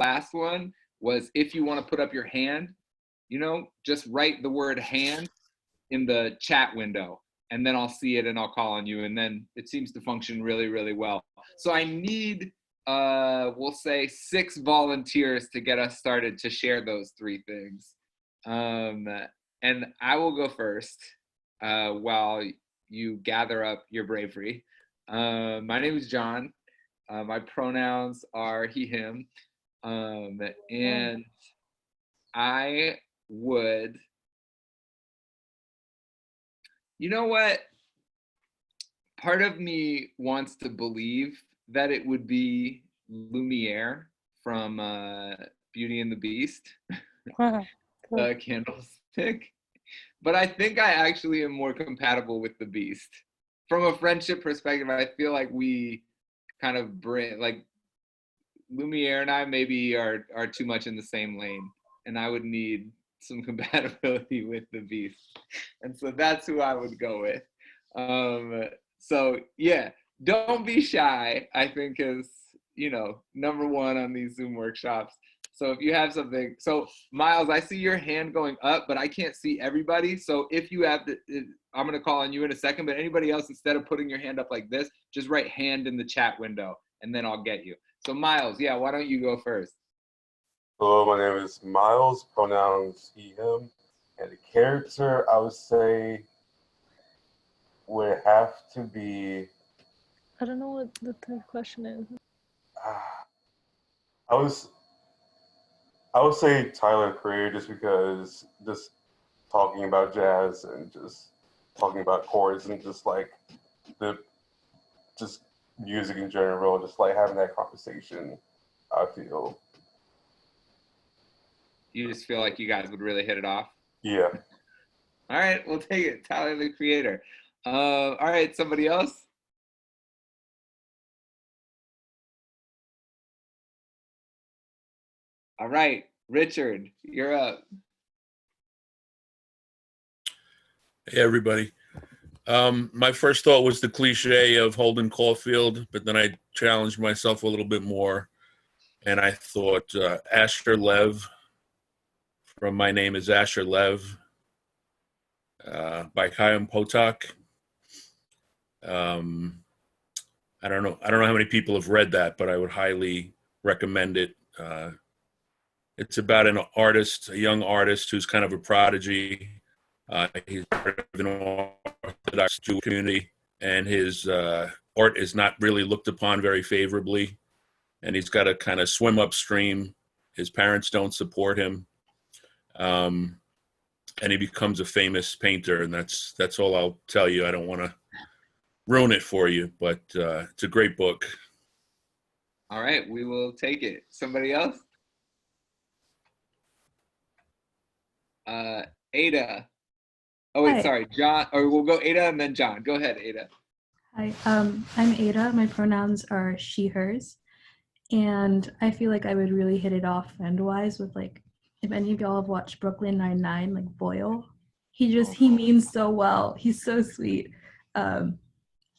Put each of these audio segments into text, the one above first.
last one was if you want to put up your hand, just write the word hand in the chat window, and then I'll see it and I'll call on you, and then it seems to function really, really well. So I need, we'll say 6 volunteers to get us started to share those 3 things. And I will go first while you gather up your bravery. My name is John. My pronouns are he, him. And I would, you know what? Part of me wants to believe that it would be Lumiere from Beauty and the Beast, the candlestick. But I think I actually am more compatible with the Beast. From a friendship perspective, I feel like we kind of bring, like, Lumiere and I maybe are too much in the same lane, and I would need some compatibility with the Beast. And so that's who I would go with. So yeah, don't be shy, I think is, number one on these Zoom workshops. So if you have something, so Miles, I see your hand going up, but I can't see everybody. So if you have to, I'm going to call on you in a second, but anybody else, instead of putting your hand up like this, just write hand in the chat window and then I'll get you. So Miles, yeah, why don't you go first? Hello, my name is Miles, pronouns he, him, and the character I would say would have to be... I don't know what the third question is. I would say Tyler Creator, just because just talking about jazz and just talking about chords and just like just music in general, just like having that conversation, I feel. You just feel like you guys would really hit it off? Yeah. All right, we'll take it. Tyler, the Creator. All right, somebody else? All right, Richard, you're up. Hey, everybody. My first thought was the cliche of Holden Caulfield, but then I challenged myself a little bit more, and I thought Asher Lev from My Name is Asher Lev by Chaim Potok. I don't know how many people have read that, but I would highly recommend it. It's about an artist, a young artist who's kind of a prodigy. He's part of an Orthodox Jewish community, and his art is not really looked upon very favorably. And he's got to kind of swim upstream. His parents don't support him, and he becomes a famous painter. And that's all I'll tell you. I don't want to ruin it for you, but it's a great book. All right, we will take it. Somebody else? Ada. Oh wait, Hi. sorry, John. Or we'll go Ada and then John. Go ahead, Ada. Hi, I'm Ada. My pronouns are she, hers. And I feel like I would really hit it off friend-wise with, like, if any of y'all have watched Brooklyn Nine-Nine, like Boyle. He means so well. He's so sweet. But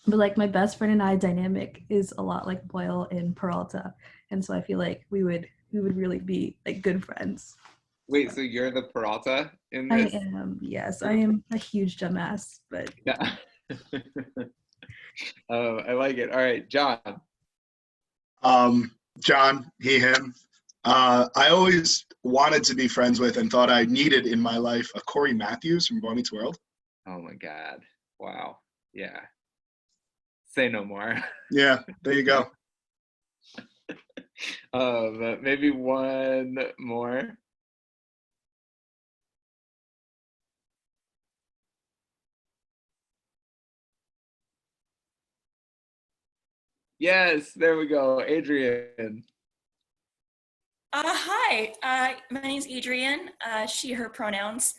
like my best friend and I dynamic is a lot like Boyle and Peralta. And so I feel like we would really be like good friends. Wait, so you're the Peralta in this? I am, yes. I am a huge dumbass, but yeah. I like it. All right, John. John, he, him. I always wanted to be friends with and thought I needed in my life a Corey Matthews from Boy Meets World. Oh my God. Wow. Yeah. Say no more. Yeah, there you go. Maybe one more. Yes, there we go. Adrian. Hi, my name's Adrian, she, her pronouns.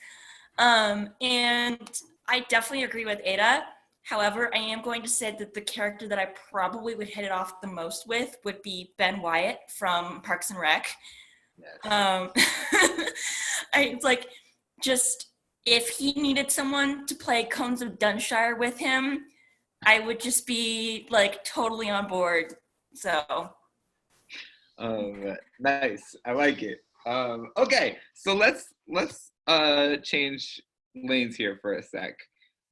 And I definitely agree with Ada. However, I am going to say that the character that I probably would hit it off the most with would be Ben Wyatt from Parks and Rec. Yes. It's like, just if he needed someone to play Cones of Dunshire with him, I would just be like totally on board. So. Nice. I like it. Okay, so let's change lanes here for a sec.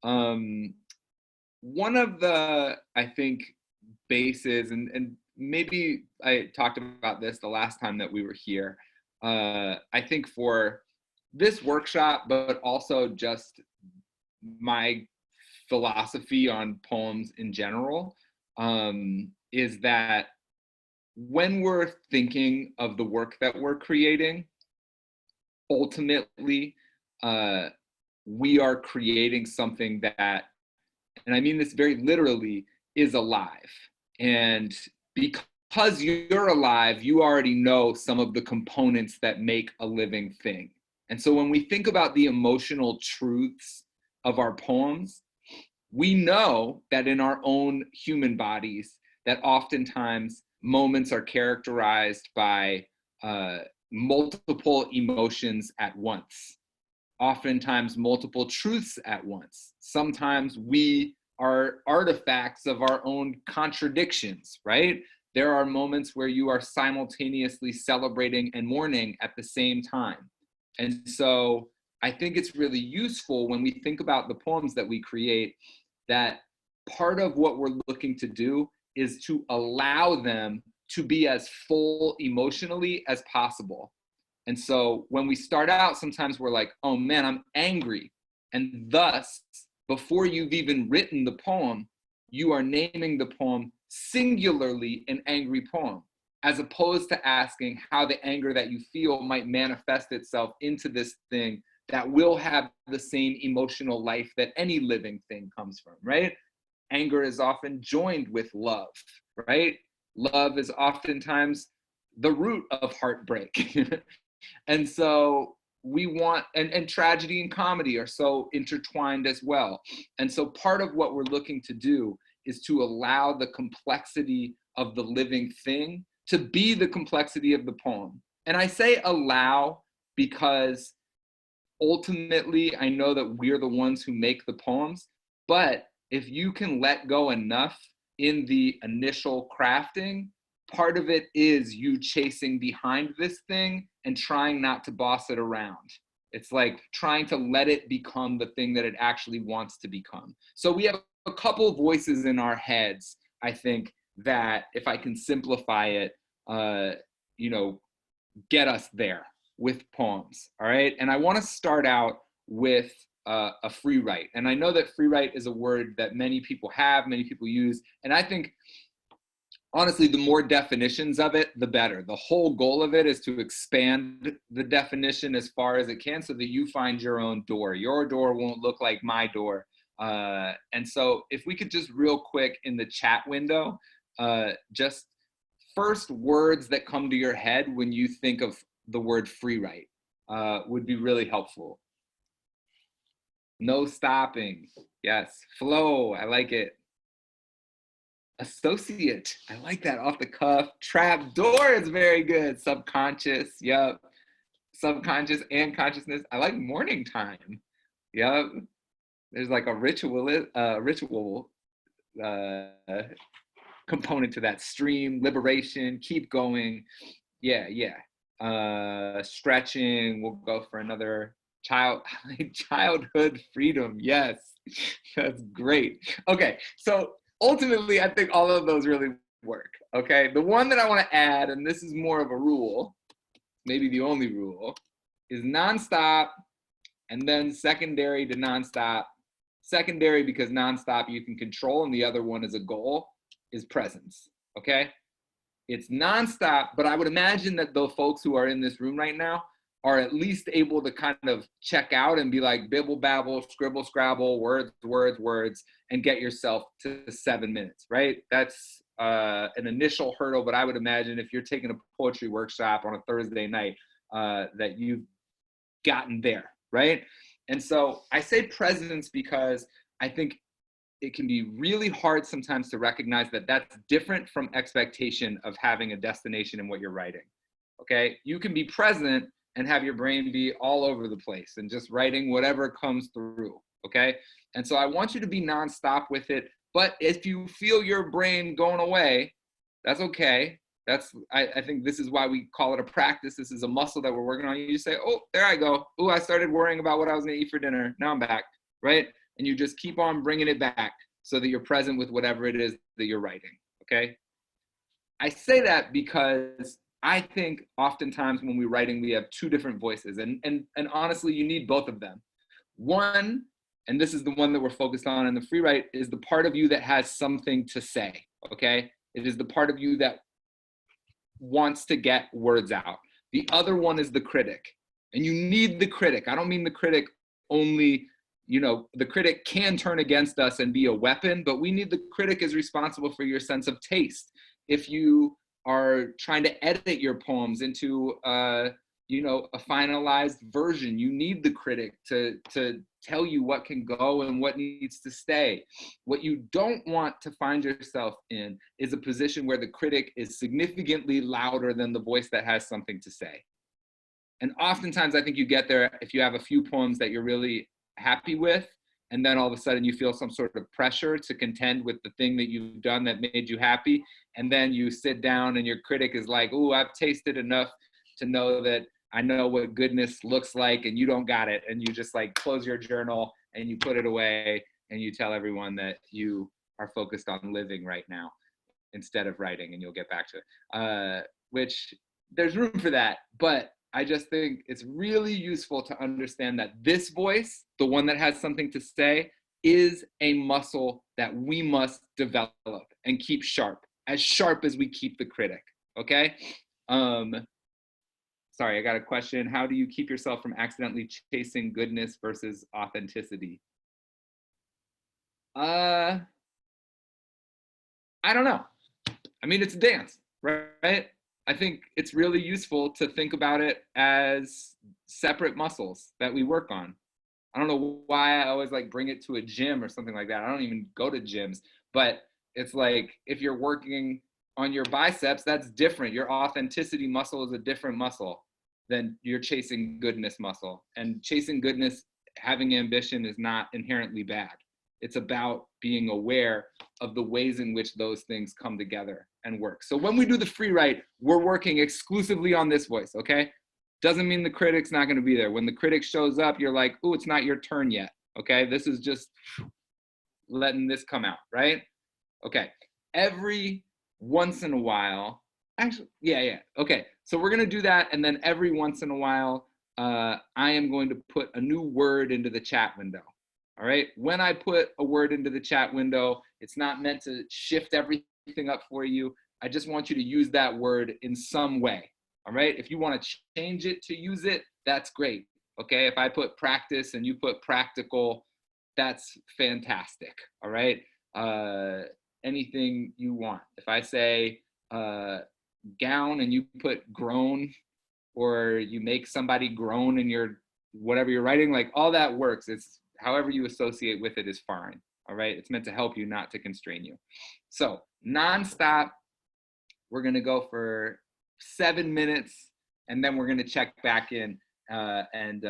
One of the, I think, bases, and maybe I talked about this the last time that we were here, I think for this workshop, but also just my philosophy on poems in general, is that when we're thinking of the work that we're creating, ultimately, we are creating something that, and I mean this very literally, is alive. And because you're alive, you already know some of the components that make a living thing. And so when we think about the emotional truths of our poems, we know that in our own human bodies, that oftentimes moments are characterized by multiple emotions at once, oftentimes multiple truths at once. Sometimes we are artifacts of our own contradictions, right? There are moments where you are simultaneously celebrating and mourning at the same time. And so I think it's really useful when we think about the poems that we create, that part of what we're looking to do is to allow them to be as full emotionally as possible. And so when we start out, sometimes we're like, oh man, I'm angry. And thus, before you've even written the poem, you are naming the poem singularly an angry poem, as opposed to asking how the anger that you feel might manifest itself into this thing that will have the same emotional life that any living thing comes from, right? Anger is often joined with love, right? Love is oftentimes the root of heartbreak. And so we want, and tragedy and comedy are so intertwined as well. And so part of what we're looking to do is to allow the complexity of the living thing to be the complexity of the poem. And I say allow because ultimately I know that we're the ones who make the poems, but if you can let go enough in the initial crafting, part of it is you chasing behind this thing and trying not to boss it around. It's like trying to let it become the thing that it actually wants to become. So we have a couple of voices in our heads, I think, that if I can simplify it, get us there with poems, all right? And I wanna start out with a free write. And I know that free write is a word that many people have, many people use, and I think honestly, the more definitions of it, the better. The whole goal of it is to expand the definition as far as it can so that you find your own door. Your door won't look like my door. And so if we could just real quick in the chat window, just first words that come to your head when you think of the word free write would be really helpful. No stopping. Yes. Flow. I like it. Associate. I like that. Off the cuff. Trap door is very good. Subconscious. Yep. Subconscious and consciousness. I like morning time. Yep. There's like a ritual component to that. Stream, liberation, keep going. Yeah. Stretching. We'll go for another childhood freedom. Yes. That's great. Okay. So ultimately, I think all of those really work, okay? The one that I want to add, and this is more of a rule, maybe the only rule, is nonstop, and then secondary to nonstop. Secondary because nonstop you can control, and the other one is a goal, is presence, okay? It's nonstop, but I would imagine that the folks who are in this room right now are at least able to kind of check out and be like bibble babble, scribble scrabble, words, and get yourself to 7 minutes, right? That's an initial hurdle, but I would imagine if you're taking a poetry workshop on a Thursday night, that you've gotten there, right? And so I say presence because I think it can be really hard sometimes to recognize that that's different from expectation of having a destination in what you're writing, okay? You can be present and have your brain be all over the place and just writing whatever comes through, okay? And so I want you to be nonstop with it, but if you feel your brain going away, that's okay. I think this is why we call it a practice. This is a muscle that we're working on. You just say, oh, there I go. Oh, I started worrying about what I was going to eat for dinner. Now I'm back, right? And you just keep on bringing it back so that you're present with whatever it is that you're writing, okay? I say that because I think oftentimes when we're writing, we have two different voices. And honestly, you need both of them. One, and this is the one that we're focused on in the free write, is the part of you that has something to say, okay? It is the part of you that wants to get words out. The other one is the critic. And you need the critic. I don't mean the critic only, the critic can turn against us and be a weapon, but we need the critic is responsible for your sense of taste. If you are trying to edit your poems into a finalized version, you need the critic to tell you what can go and what needs to stay. What you don't want to find yourself in is a position where the critic is significantly louder than the voice that has something to say. And oftentimes I think you get there if you have a few poems that you're really happy with, and then all of a sudden you feel some sort of pressure to contend with the thing that you've done that made you happy. And then you sit down and your critic is like, oh, I've tasted enough to know that I know what goodness looks like and you don't got it. And you just like close your journal and you put it away and you tell everyone that you are focused on living right now instead of writing, and you'll get back to it. Which there's room for that, but I just think it's really useful to understand that this voice, the one that has something to say, is a muscle that we must develop and keep sharp as we keep the critic, okay? Sorry, I got a question. How do you keep yourself from accidentally chasing goodness versus authenticity? I don't know. I mean, it's a dance, right? I think it's really useful to think about it as separate muscles that we work on. I don't know why I always like bring it to a gym or something like that. I don't even go to gyms, but it's like if you're working on your biceps, that's different. Your authenticity muscle is a different muscle than your chasing goodness muscle. And chasing goodness, having ambition is not inherently bad. It's about being aware of the ways in which those things come together and work. So when we do the free write, we're working exclusively on this voice, okay? Doesn't mean the critic's not gonna be there. When the critic shows up, you're like, oh, it's not your turn yet, okay? This is just letting this come out, right? Okay, every once in a while, actually, yeah, okay. So we're gonna do that, and then every once in a while, I am going to put a new word into the chat window. All right, when I put a word into the chat window, it's not meant to shift everything up for you. I just want you to use that word in some way. All right, if you want to change it to use it, that's great. Okay, if I put practice and you put practical, that's fantastic. All right, anything you want. If I say gown and you put groan, or you make somebody groan in your whatever you're writing, like all that works. It's however you associate with it is fine. All right, it's meant to help you, not to constrain you. So nonstop, we're gonna go for 7 minutes, and then we're gonna check back in and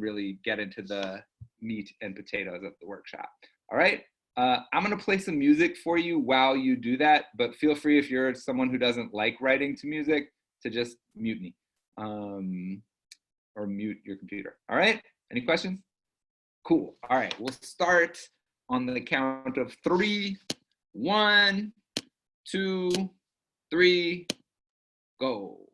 really get into the meat and potatoes of the workshop. All right, I'm gonna play some music for you while you do that, but feel free if you're someone who doesn't like writing to music to just mute me or mute your computer. All right, any questions? Cool. All right, we'll start on the count of 3. 1, 2, 3, go.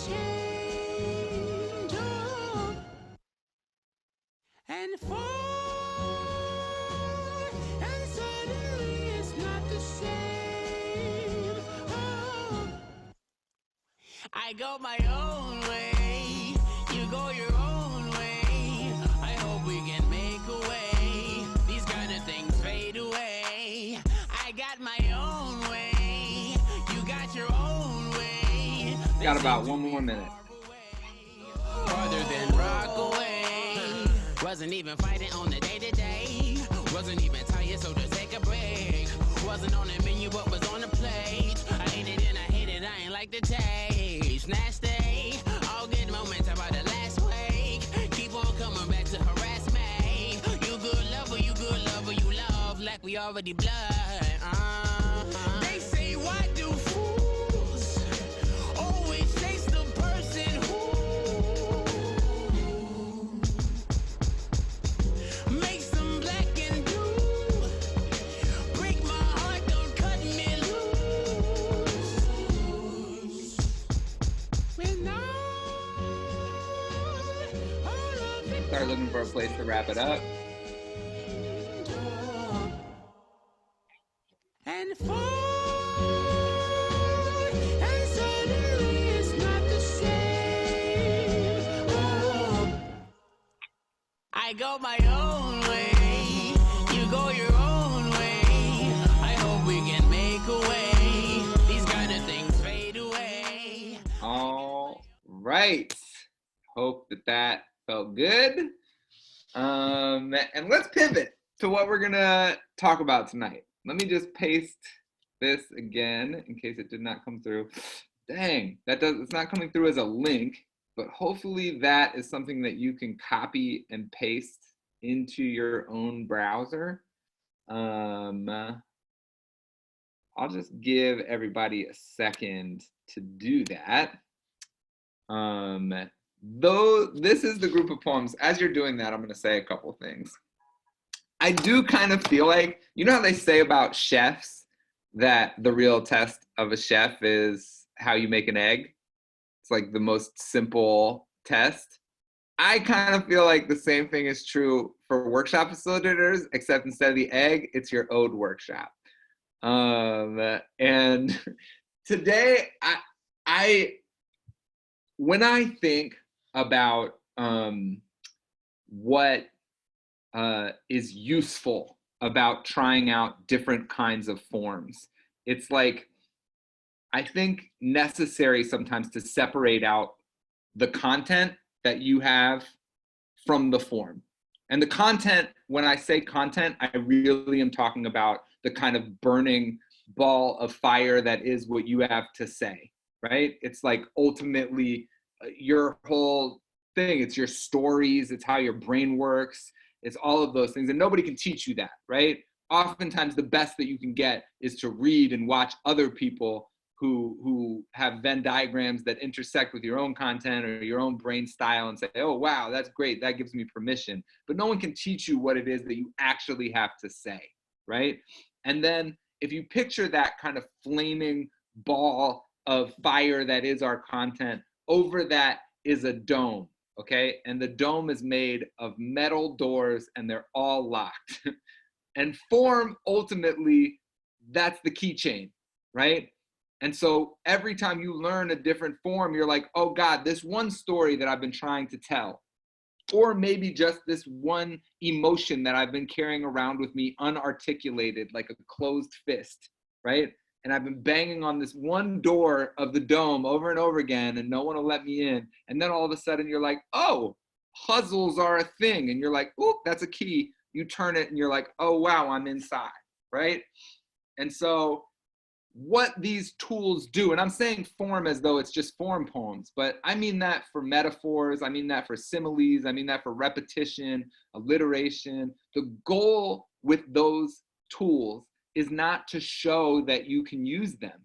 change, oh, and fall, and suddenly it's not the same. Oh, I go my own way, you go your own way. I hope we can make a way. These kind of things fade away. I got my own way, you got your own way. Got about 1 more minute. Farther than Rockaway. Wasn't even fighting on the day-to-day. Wasn't even tired, so just take a break. Wasn't on the menu, but was on the plate. I ate it and I hate it, I ain't like the taste. Nasty, all good moments about the last week. Keep on coming back to harass me. You good lover, you love like we already blood. They say, why do fools always chase the person who makes them black and blue? Break my heart, don't cut me loose. When all of it Start looking for a place to wrap it up. and fall, and suddenly it's not the same. Oh, I go my own way, you go your own way. I hope we can make a way. These kind of things fade away. All right. Hope that felt good. And let's pivot to what we're gonna talk about tonight. Let me just paste this again in case it did not come through. Dang, it's not coming through as a link, but hopefully that is something that you can copy and paste into your own browser. I'll just give everybody a second to do that. Though this is the group of poems, as you're doing that, I'm going to say a couple things. I do kind of feel like, you know how they say about chefs that the real test of a chef is how you make an egg? It's like the most simple test. I kind of feel like the same thing is true for workshop facilitators, except instead of the egg, it's your ode workshop. And today, when I think about what is useful about trying out different kinds of forms, it's like, I think necessary sometimes to separate out the content that you have from the form. And the content, when I say content, I really am talking about the kind of burning ball of fire that is what you have to say, right? It's like ultimately your whole thing. It's your stories, it's how your brain works, it's all of those things. And nobody can teach you that, right? Oftentimes the best that you can get is to read and watch other people who have Venn diagrams that intersect with your own content or your own brain style and say, oh, wow, that's great. That gives me permission. But no one can teach you what it is that you actually have to say, right? And then if you picture that kind of flaming ball of fire that is our content, over that is a dome, okay? And the dome is made of metal doors and they're all locked. And form, ultimately, that's the keychain, right? And so every time you learn a different form, you're like, oh God, this one story that I've been trying to tell, or maybe just this one emotion that I've been carrying around with me unarticulated, like a closed fist, right? And I've been banging on this one door of the dome over and over again, and no one will let me in. And then all of a sudden you're like, oh, puzzles are a thing. And you're like, oh, that's a key. You turn it and you're like, oh, wow, I'm inside, right? And so what these tools do, and I'm saying form as though it's just form poems, but I mean that for metaphors, I mean that for similes, I mean that for repetition, alliteration. The goal with those tools is not to show that you can use them.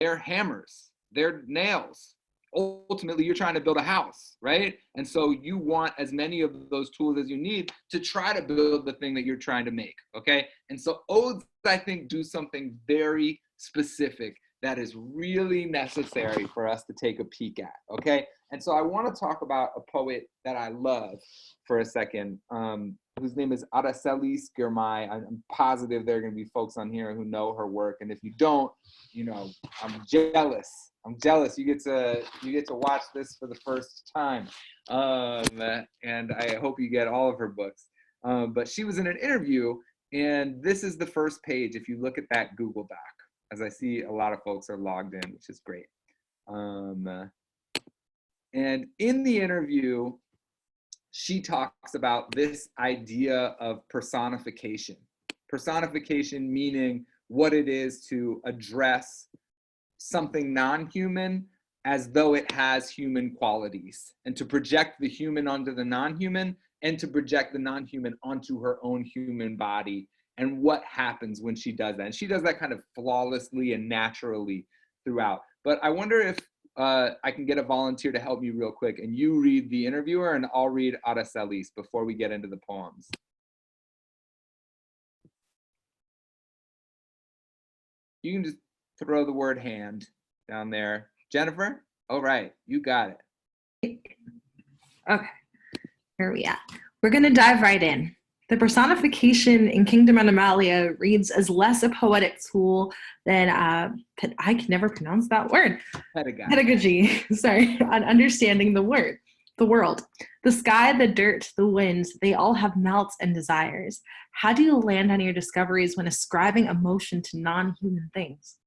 They're hammers, they're nails. Ultimately, you're trying to build a house, right? And so you want as many of those tools as you need to try to build the thing that you're trying to make, okay? And so odes, I think, do something very specific that is really necessary for us to take a peek at, okay? And so I want to talk about a poet that I love for a second, whose name is Araceli Girmay. I'm positive there are going to be folks on here who know her work, and if you don't, you know, I'm jealous. I'm jealous. You get to watch this for the first time, and I hope you get all of her books. But she was in an interview, and this is the first page. If you look at that Google Doc, as I see a lot of folks are logged in, which is great. And in the interview, she talks about this idea of personification. Personification meaning what it is to address something non-human as though it has human qualities, and to project the human onto the non-human, and to project the non-human onto her own human body, and what happens when she does that. And she does that kind of flawlessly and naturally throughout. But I wonder if I can get a volunteer to help me real quick, and you read the interviewer and I'll read Araceli's before we get into the poems. You can just throw the word hand down there. Jennifer? All right, you got it. Okay, where are we at? We're going to dive right in. The personification in Kingdom Animalia reads as less a poetic tool than, I can never pronounce that word. Pedagogy, sorry, on understanding the world. The sky, the dirt, the wind, they all have mouths and desires. How do you land on your discoveries when ascribing emotion to non-human things?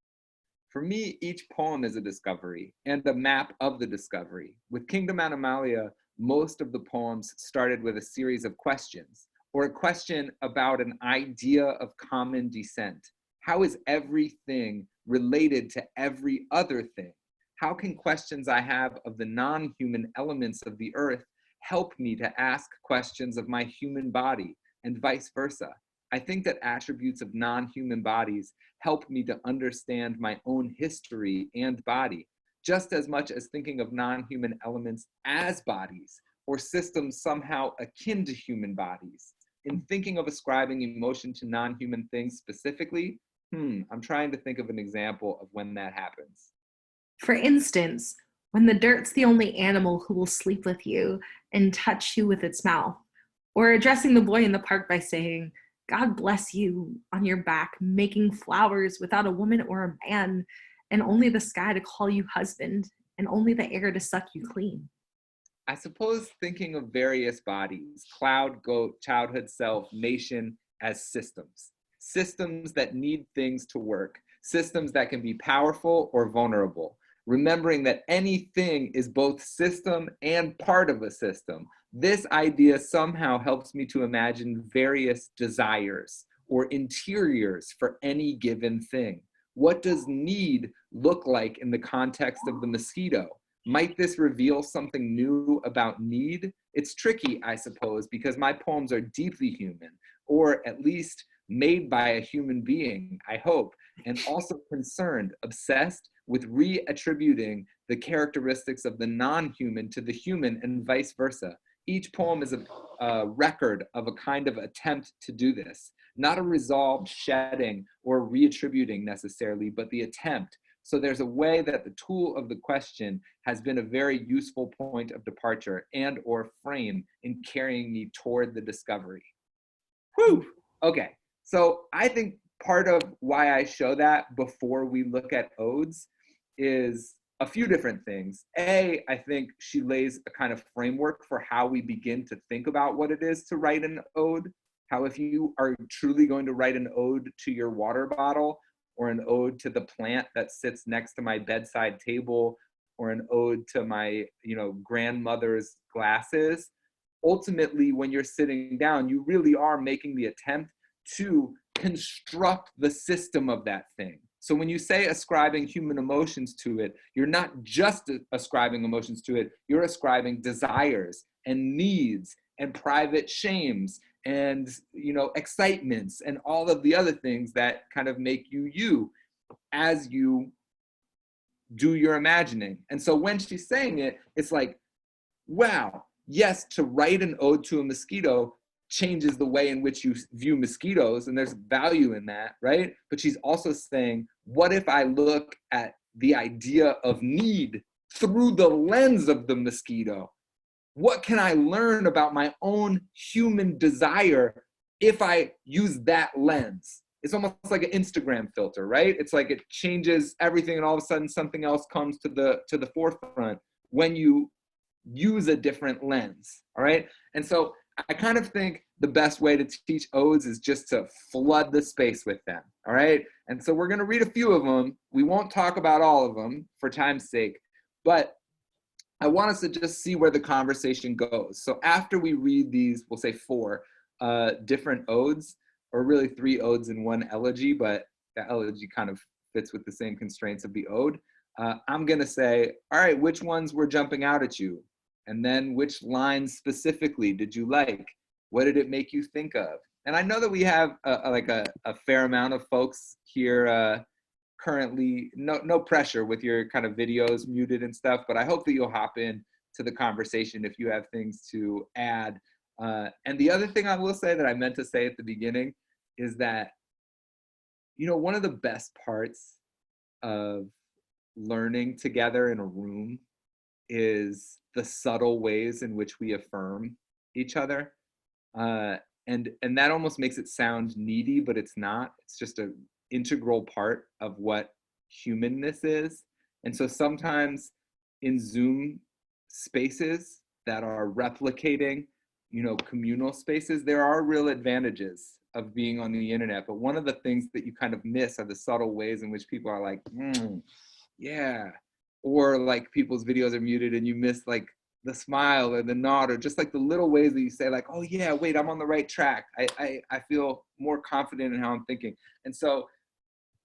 For me, each poem is a discovery and a map of the discovery. With Kingdom Animalia, most of the poems started with a series of questions, or a question about an idea of common descent. How is everything related to every other thing? How can questions I have of the non-human elements of the earth help me to ask questions of my human body, and vice versa? I think that attributes of non-human bodies help me to understand my own history and body, just as much as thinking of non-human elements as bodies or systems somehow akin to human bodies. In thinking of ascribing emotion to non-human things specifically, I'm trying to think of an example of when that happens. For instance, when the dirt's the only animal who will sleep with you and touch you with its mouth, or addressing the boy in the park by saying, "God bless you," on your back, making flowers without a woman or a man, and only the sky to call you husband, and only the air to suck you clean. I suppose thinking of various bodies, cloud, goat, childhood self, nation, as systems. Systems that need things to work. Systems that can be powerful or vulnerable. Remembering that anything is both system and part of a system. This idea somehow helps me to imagine various desires or interiors for any given thing. What does need look like in the context of the mosquito? Might this reveal something new about need? It's tricky, I suppose, because my poems are deeply human, or at least made by a human being, I hope, and also concerned, obsessed with reattributing the characteristics of the non-human to the human and vice versa. Each poem is a record of a kind of attempt to do this, not a resolved shedding or reattributing necessarily, but the attempt. So there's a way that the tool of the question has been a very useful point of departure and or frame in carrying me toward the discovery. Whew, okay. So I think part of why I show that before we look at odes is a few different things. A, I think she lays a kind of framework for how we begin to think about what it is to write an ode. How if you are truly going to write an ode to your water bottle, or an ode to the plant that sits next to my bedside table, or an ode to my, grandmother's glasses, ultimately, when you're sitting down, you really are making the attempt to construct the system of that thing. So when you say ascribing human emotions to it, you're not just ascribing emotions to it, you're ascribing desires and needs and private shames and excitements and all of the other things that kind of make you as you do your imagining. And so when she's saying it, it's like, wow, yes, to write an ode to a mosquito changes the way in which you view mosquitoes, and there's value in that, right? But she's also saying, what if I look at the idea of need through the lens of the mosquito? What can I learn about my own human desire if I use that lens? It's almost like an Instagram filter, right? It's like it changes everything, and all of a sudden something else comes to the forefront when you use a different lens, all right? And so I kind of think the best way to teach odes is just to flood the space with them, all right? And so we're gonna read a few of them. We won't talk about all of them for time's sake, but I want us to just see where the conversation goes. So after we read these, we'll say 4 different odes, or really 3 odes and 1 elegy, but the elegy kind of fits with the same constraints of the ode. I'm gonna say, all right, which ones were jumping out at you? And then which lines specifically did you like? What did it make you think of? And I know that we have a fair amount of folks here currently, no pressure with your kind of videos muted and stuff, but I hope that you'll hop in to the conversation if you have things to add. And the other thing I will say that I meant to say at the beginning is that, you know, one of the best parts of learning together in a room is the subtle ways in which we affirm each other. And that almost makes it sound needy, but it's not. It's just an integral part of what humanness is. And so sometimes in Zoom spaces that are replicating, you know, communal spaces, there are real advantages of being on the internet. But one of the things that you kind of miss are the subtle ways in which people are like, yeah. Or like people's videos are muted and you miss like the smile or the nod, or just like the little ways that you say like, oh yeah, wait, I'm on the right track. I feel more confident in how I'm thinking. And so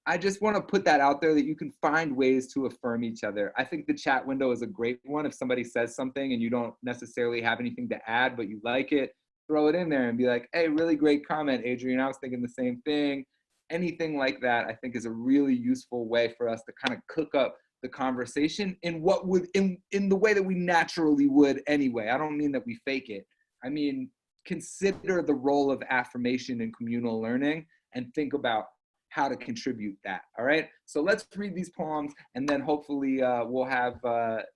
I just want to put that out there that you can find ways to affirm each other. I think the chat window is a great one. If somebody says something and you don't necessarily have anything to add, but you like it, throw it in there and be like, hey, really great comment, Adrian. I was thinking the same thing. Anything like that, I think, is a really useful way for us to kind of cook up the conversation in what would, in the way that we naturally would anyway. I don't mean that we fake it. I mean, consider the role of affirmation in communal learning and think about how to contribute that, all right? So let's read these poems, and then hopefully we'll have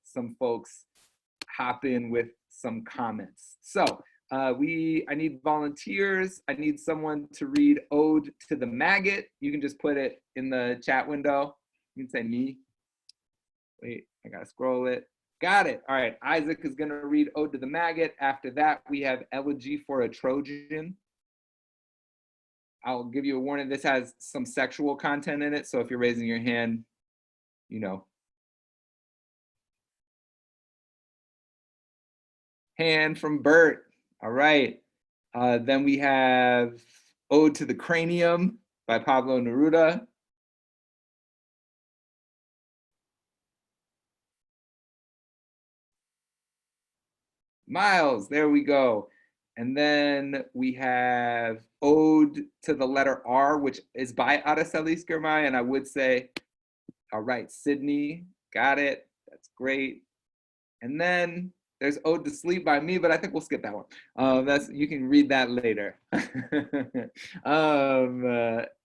some folks hop in with some comments. So I need volunteers. I need someone to read Ode to the Maggot. You can just put it in the chat window. You can say me. Wait, I gotta scroll it. Got it. All right, Isaac is gonna read Ode to the Maggot. After that, we have Elegy for a Trojan. I'll give you a warning, this has some sexual content in it, so if you're raising your hand, you know. Hand from Bert. All right. Then we have Ode to the Cranium by Pablo Neruda. Miles, there we go. And then we have Ode to the Letter R, which is by Araceli Skirmay. And I would say, all right, Sydney, got it. That's great. And then there's Ode to Sleep by me, but I think we'll skip that one. You can read that later.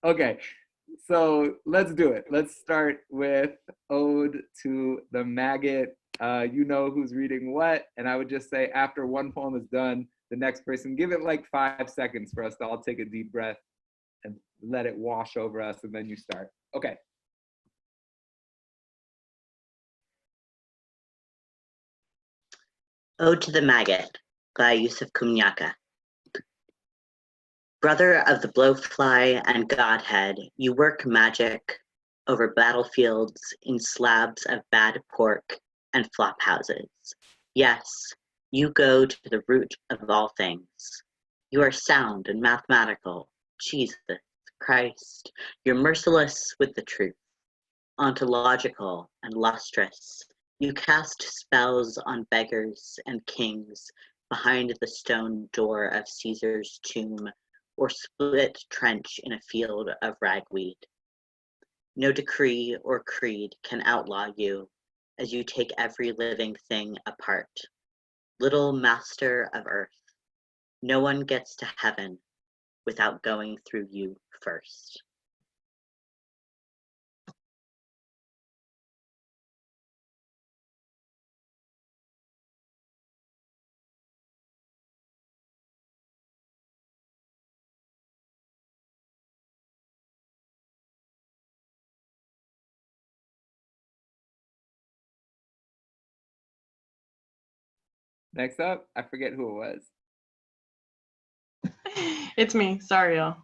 Okay, so let's do it. Let's start with Ode to the Maggot. You know who's reading what, and I would just say after one poem is done, the next person, give it like 5 seconds for us to all take a deep breath and let it wash over us, and then you start. Okay. Ode to the Maggot by Yusuf Kumnyaka. Brother of the blowfly and Godhead, you work magic over battlefields in slabs of bad pork and flop houses. Yes, you go to the root of all things. You are sound and mathematical. Jesus Christ, you're merciless with the truth, ontological and lustrous. You cast spells on beggars and kings behind the stone door of Caesar's tomb, or split trench in a field of ragweed. No decree or creed can outlaw you as you take every living thing apart. Little master of earth, No one gets to heaven without going through you first. Next up, I forget who it was. It's me. Sorry, y'all.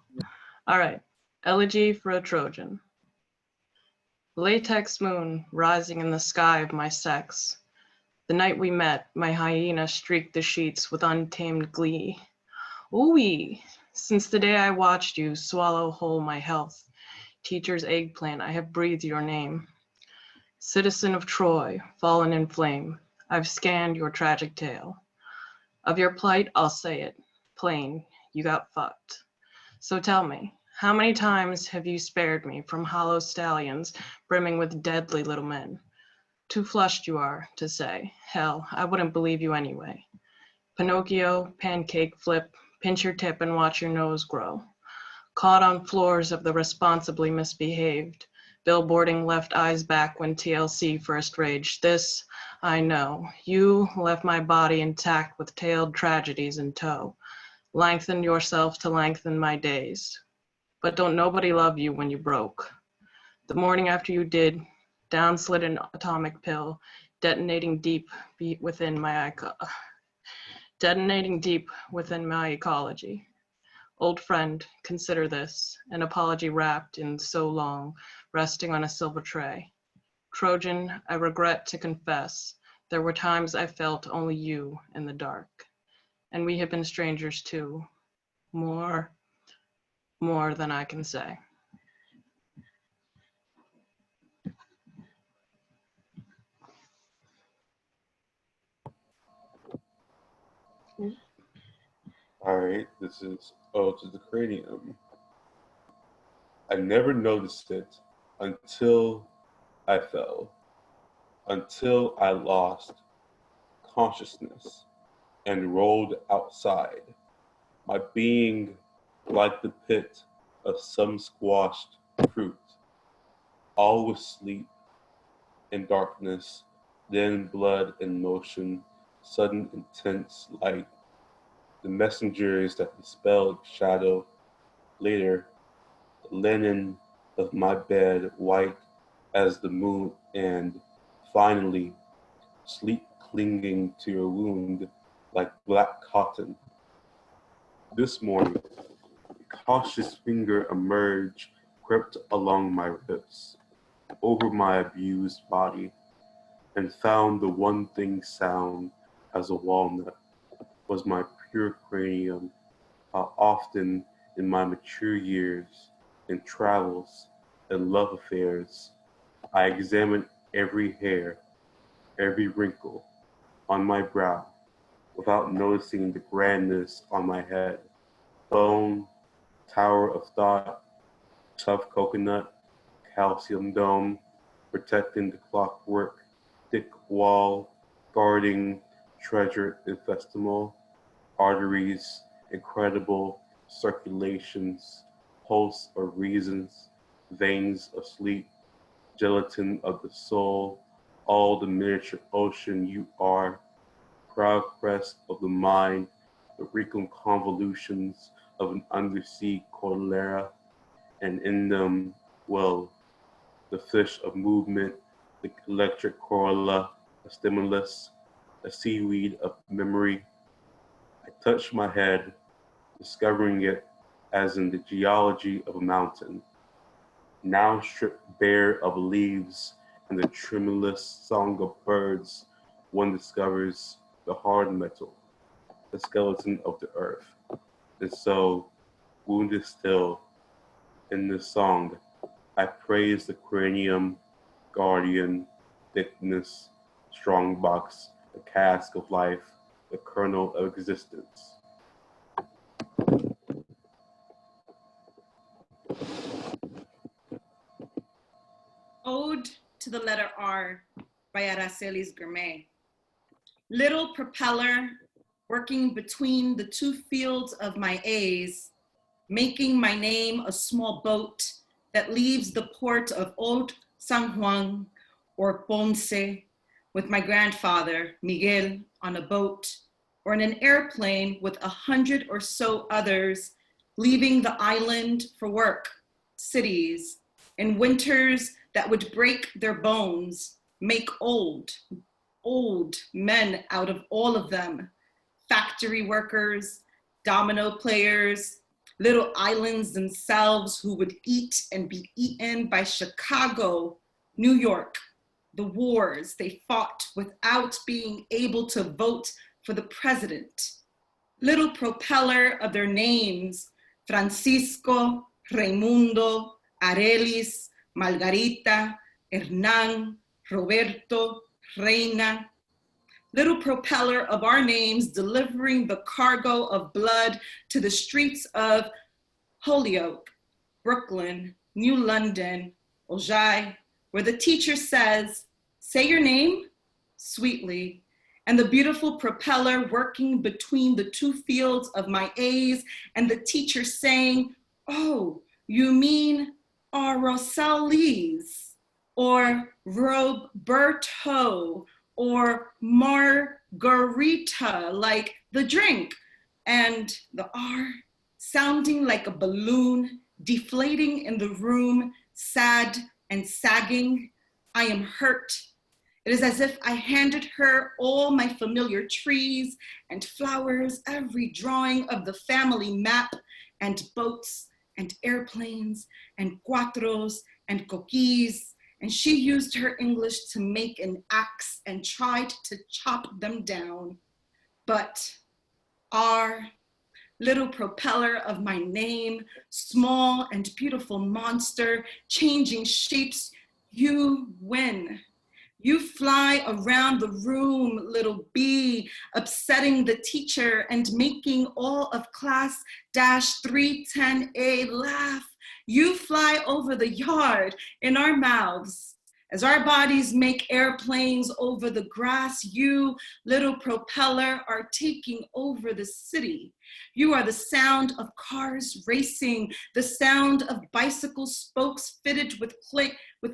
All right. Elegy for a Trojan. Latex moon rising in the sky of my sex. The night we met, my hyena streaked the sheets with untamed glee. Ooh-wee! Since the day I watched you swallow whole my health, teacher's eggplant, I have breathed your name. Citizen of Troy, fallen in flame, I've scanned your tragic tale. Of your plight, I'll say it, plain, you got fucked. So tell me, how many times have you spared me from hollow stallions brimming with deadly little men? Too flushed you are to say, hell, I wouldn't believe you anyway. Pinocchio, pancake flip, pinch your tip and watch your nose grow. Caught on floors of the responsibly misbehaved, billboarding left eyes back when TLC first raged. This, I know, you left my body intact with tailed tragedies in tow. Lengthened yourself to lengthen my days. But don't nobody love you when you broke. The morning after you did, down slid an atomic pill, detonating deep within my ecology. Old friend, consider this, an apology wrapped in so long, resting on a silver tray. Trojan, I regret to confess, there were times I felt only you in the dark. And we have been strangers too, more than I can say. All right, this is Ode to the Cranium. I never noticed it until I fell, until I lost consciousness and rolled outside, my being like the pit of some squashed fruit, all was sleep and darkness, then blood and motion, sudden intense light, the messengers that dispelled shadow, later, the linen of my bed white as the moon, and finally, sleep clinging to your wound like black cotton. This morning, a cautious finger emerged, crept along my ribs, over my abused body, and found the one thing sound as a walnut was my pure cranium. How often in my mature years, in travels and love affairs, I examined every hair, every wrinkle on my brow, without noticing the grandness on my head. Bone, tower of thought, tough coconut, calcium dome, protecting the clockwork, thick wall, guarding treasure infestimal, arteries, incredible circulations, pulse of reasons, veins of sleep, gelatin of the soul, all the miniature ocean you are, proud crest of the mind, the wrinkled convolutions of an undersea cordillera, and in them, well, the fish of movement, the electric corolla, a stimulus, a seaweed of memory. I touch my head, discovering it as in the geology of a mountain, now stripped bare of leaves and the tremulous song of birds. One discovers the hard metal, the skeleton of the earth. And so, wounded still, in this song, I praise the cranium, guardian, thickness, strong box, the cask of life, the kernel of existence. Ode to the Letter R by Aracelis Gourmet. Little propeller working between the two fields of my A's, making my name a small boat that leaves the port of Old San Juan or Ponce with my grandfather, Miguel, on a boat, or in an airplane with 100 or so others, leaving the island for work, cities, in winters that would break their bones, make old men out of all of them, factory workers, domino players, little islands themselves who would eat and be eaten by Chicago, New York, the wars they fought without being able to vote for the president. Little propeller of their names, Francisco, Raimundo, Arelis, Margarita, Hernan, Roberto, Reina. Little propeller of our names delivering the cargo of blood to the streets of Holyoke, Brooklyn, New London, Ojai, where the teacher says, say your name sweetly, and the beautiful propeller working between the two fields of my A's and the teacher saying, oh, you mean Araceli's, or Roberto, or Margarita, like the drink, and the R sounding like a balloon, deflating in the room, sad and sagging. I am hurt. It is as if I handed her all my familiar trees and flowers, every drawing of the family map, and boats and airplanes and cuatros and coquis, and she used her English to make an axe and tried to chop them down. But our little propeller of my name, small and beautiful monster, changing shapes, you win. You fly around the room, little bee, upsetting the teacher and making all of class -310A laugh. You fly over the yard in our mouths. As our bodies make airplanes over the grass, you, little propeller, are taking over the city. You are the sound of cars racing, the sound of bicycle spokes fitted with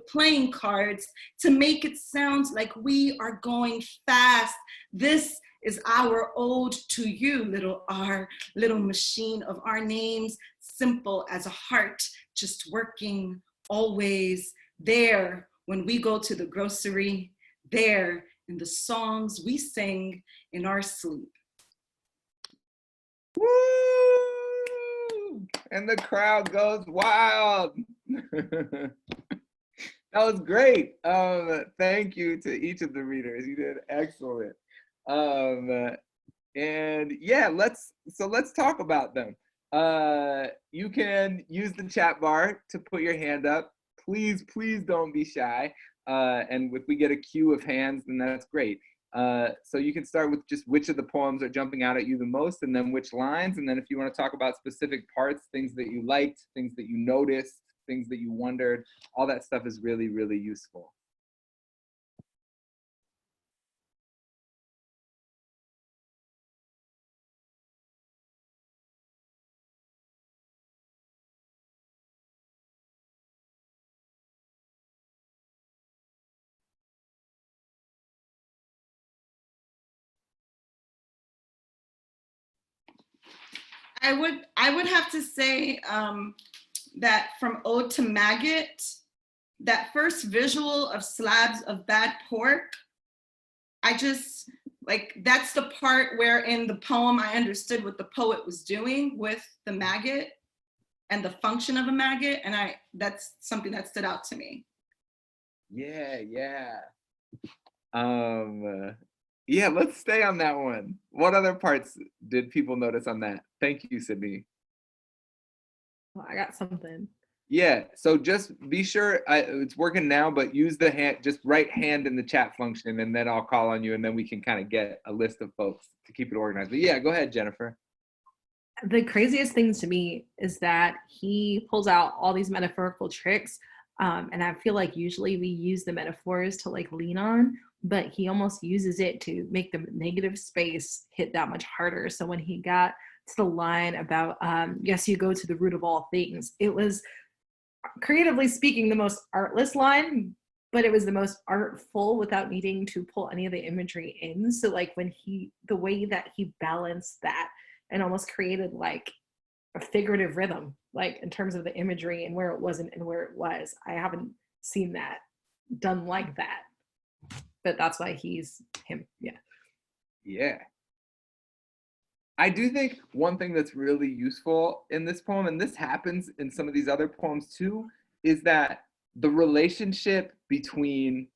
playing cards to make it sound like we are going fast. This is our ode to you, little R, little machine of our names, simple as a heart, just working always there. When we go to the grocery, there in the songs we sing in our sleep. Woo! And the crowd goes wild. That was great. Thank you to each of the readers. You did excellent. And yeah, let's talk about them. You can use the chat bar to put your hand up. Please don't be shy. And if we get a queue of hands, then that's great. So you can start with just which of the poems are jumping out at you the most, and then which lines. And then if you want to talk about specific parts, things that you liked, things that you noticed, things that you wondered, all that stuff is really, really useful. I would have to say that from Ode to Maggot, that first visual of slabs of bad pork, I just, like, that's the part where in the poem I understood what the poet was doing with the maggot and the function of a maggot, and that's something that stood out to me. Yeah. Yeah, let's stay on that one. What other parts did people notice on that? Thank you, Sydney. Well, I got something. Yeah, so just be sure, it's working now, but use the hand, just right hand in the chat function, and then I'll call on you, and then we can kind of get a list of folks to keep it organized. But yeah, go ahead, Jennifer. The craziest thing to me is that he pulls out all these metaphorical tricks And I feel like usually we use the metaphors to like lean on, but he almost uses it to make the negative space hit that much harder. So when he got to the line about, yes, you go to the root of all things, it was, creatively speaking, the most artless line, but it was the most artful without needing to pull any of the imagery in. So like when the way that he balanced that and almost created like a figurative rhythm, like in terms of the imagery and where it wasn't and where it was. I haven't seen that done like that, but that's why he's him. Yeah. Yeah. I do think one thing that's really useful in this poem, and this happens in some of these other poems too, is that the relationship between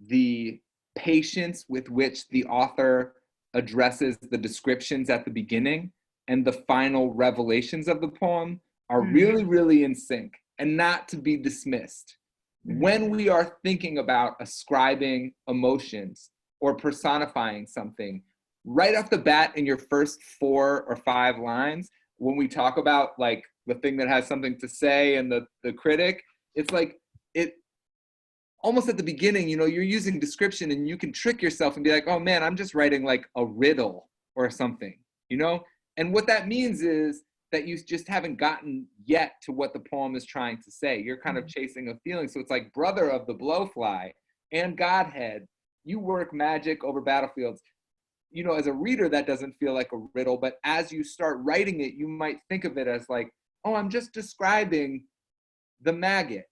the patience with which the author addresses the descriptions at the beginning and the final revelations of the poem are really, really in sync and not to be dismissed. When we are thinking about ascribing emotions or personifying something, right off the bat in your first 4 or 5 lines, when we talk about like the thing that has something to say and the critic, it's like it almost at the beginning, you know, you're using description and you can trick yourself and be like, oh man, I'm just writing like a riddle or something, you know? And what that means is that you just haven't gotten yet to what the poem is trying to say. You're kind of chasing a feeling. So it's like, brother of the blowfly and Godhead, you work magic over battlefields. You know, as a reader, that doesn't feel like a riddle, but as you start writing it, you might think of it as like, oh, I'm just describing the maggot.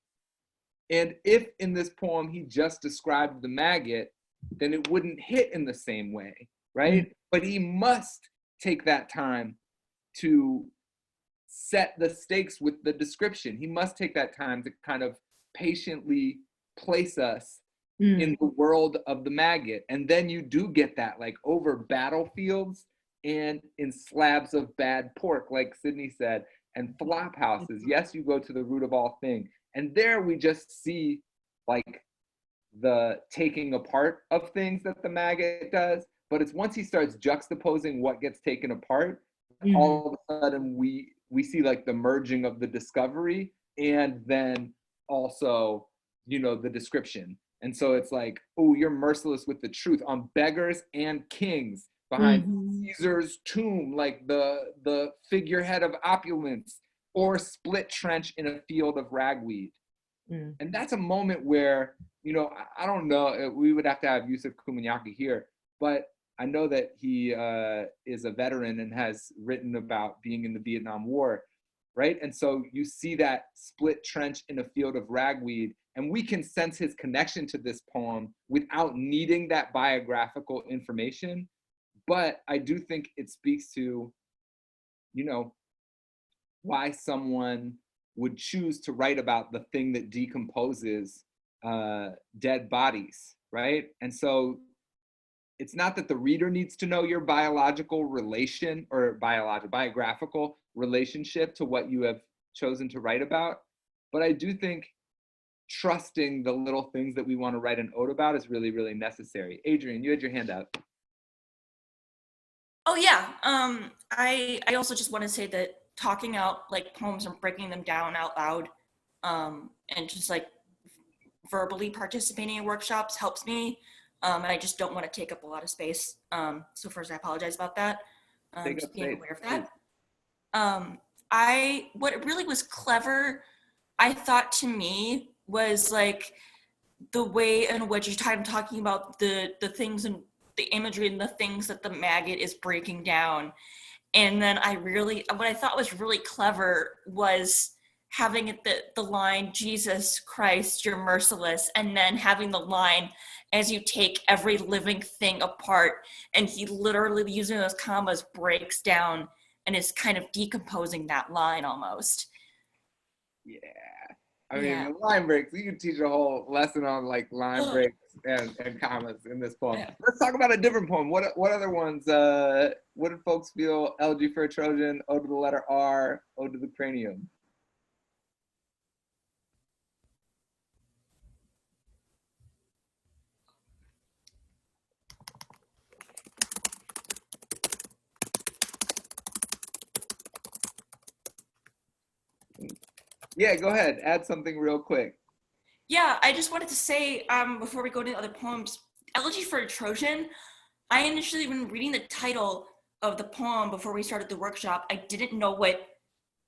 And if in this poem he just described the maggot, then it wouldn't hit in the same way, right? But he must take that time to set the stakes with the description. He must take that time to kind of patiently place us in the world of the maggot. And then you do get that like over battlefields and in slabs of bad pork, like Sydney said, and flop houses. Yes, you go to the root of all things. And there we just see like the taking apart of things that the maggot does. But it's once he starts juxtaposing what gets taken apart, all of a sudden we see like the merging of the discovery and then also, you know, the description. And so it's like, oh, you're merciless with the truth on beggars and kings behind Caesar's tomb, like the figurehead of opulence, or split trench in a field of ragweed. And that's a moment where, you know, I don't know, we would have to have Yusuf Kumanyaki here, but I know that he is a veteran and has written about being in the Vietnam War, right? And so you see that split trench in a field of ragweed, and we can sense his connection to this poem without needing that biographical information. But I do think it speaks to, you know, why someone would choose to write about the thing that decomposes dead bodies, right? And so it's not that the reader needs to know your biological relation or biographical relationship to what you have chosen to write about, but I do think trusting the little things that we want to write an ode about is really, really necessary. Adrian, you had your hand up. Oh yeah, I also just want to say that talking out like poems and breaking them down out loud, and just like verbally participating in workshops helps me. And I just don't want to take up a lot of space. So first, I apologize about that. Just being aware of that. What really was clever, I thought to me, was like the way in which you're talking about the things and the imagery and the things that the maggot is breaking down. And then what I thought was really clever was having it the line, Jesus Christ, you're merciless, and then having the line, as you take every living thing apart, and he literally, using those commas, breaks down and is kind of decomposing that line almost. Yeah. I mean, line breaks, you can teach a whole lesson on like line breaks and commas in this poem. Yeah. Let's talk about a different poem. What other ones, what did folks feel? Elegy for a Trojan, Ode to the Letter R, Ode to the Cranium? Yeah, go ahead, add something real quick. Yeah, I just wanted to say, before we go to the other poems, Elegy for a Trojan, I initially, when reading the title of the poem before we started the workshop, I didn't know what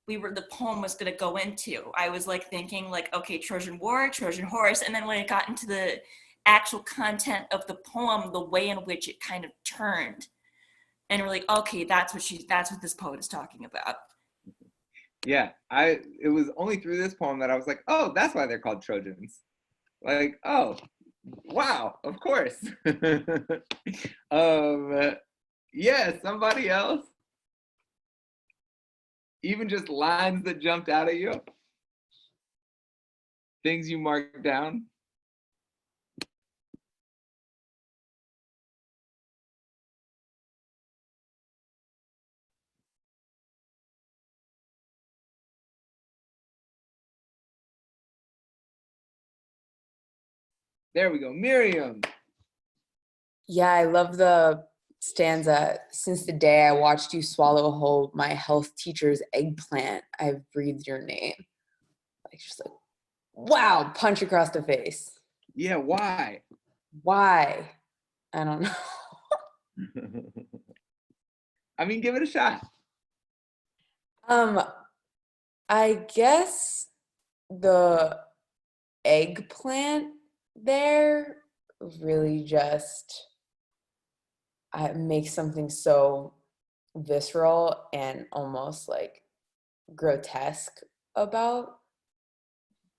the poem was going to go into. I was like thinking like, okay, Trojan War, Trojan Horse. And then when it got into the actual content of the poem, the way in which it kind of turned, and we're like, okay, that's what this poet is talking about. Yeah, it was only through this poem that I was like, oh, that's why they're called Trojans. Like, oh, wow, of course. Yeah, somebody else. Even just lines that jumped out at you. Things you marked down. There we go, Miriam. Yeah, I love the stanza. Since the day I watched you swallow whole my health teacher's eggplant, I've breathed your name. Like, just like, wow, punch across the face. Yeah, why? Why? I don't know. I mean, give it a shot. I guess the eggplant there really just makes something so visceral and almost like grotesque about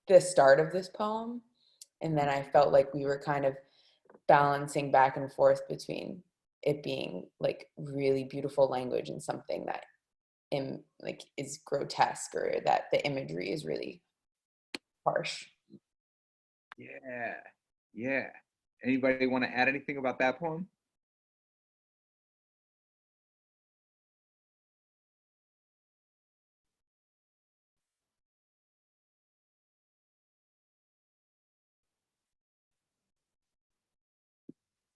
the start of this poem. And then I felt like we were kind of balancing back and forth between it being like really beautiful language and something that is grotesque, or that the imagery is really harsh. Yeah. Anybody want to add anything about that poem?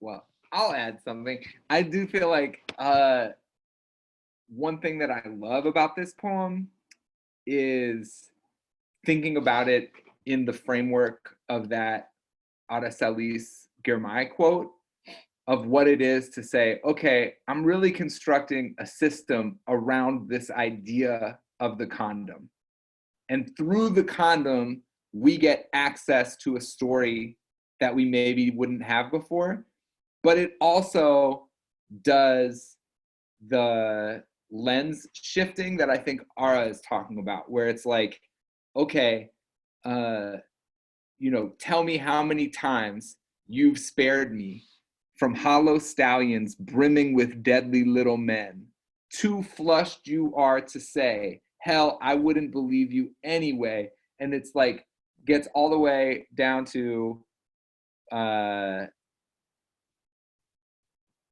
Well, I'll add something. I do feel like one thing that I love about this poem is thinking about it in the framework of that Aracelis Girmay quote of what it is to say, okay, I'm really constructing a system around this idea of the condom. And through the condom, we get access to a story that we maybe wouldn't have before. But it also does the lens shifting that I think Ara is talking about, where it's like, okay, tell me how many times you've spared me from hollow stallions brimming with deadly little men. Too flushed you are to say, hell, I wouldn't believe you anyway. And it's like, gets all the way down to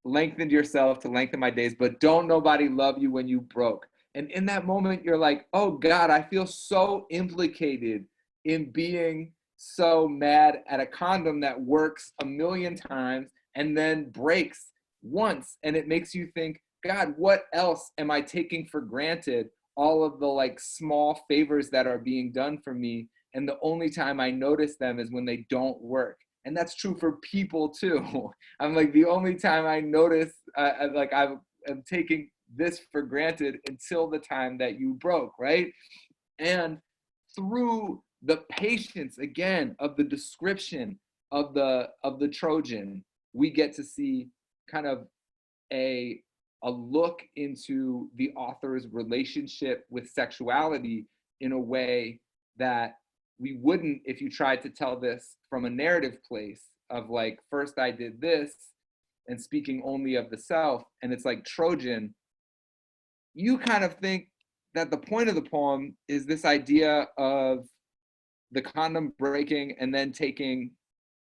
lengthened yourself to lengthen my days, but don't nobody love you when you broke. And in that moment, you're like, oh God, I feel so implicated in being so mad at a condom that works a million times and then breaks once. And it makes you think, God, what else am I taking for granted? All of the like small favors that are being done for me. And the only time I notice them is when they don't work. And that's true for people too. I'm like, the only time I notice, I'm taking this for granted until the time that you broke, right? And through the patience, again, of the description of the Trojan, we get to see kind of a look into the author's relationship with sexuality in a way that we wouldn't if you tried to tell this from a narrative place of like, first I did this and speaking only of the self. And it's like Trojan, you kind of think that the point of the poem is this idea of the condom breaking and then taking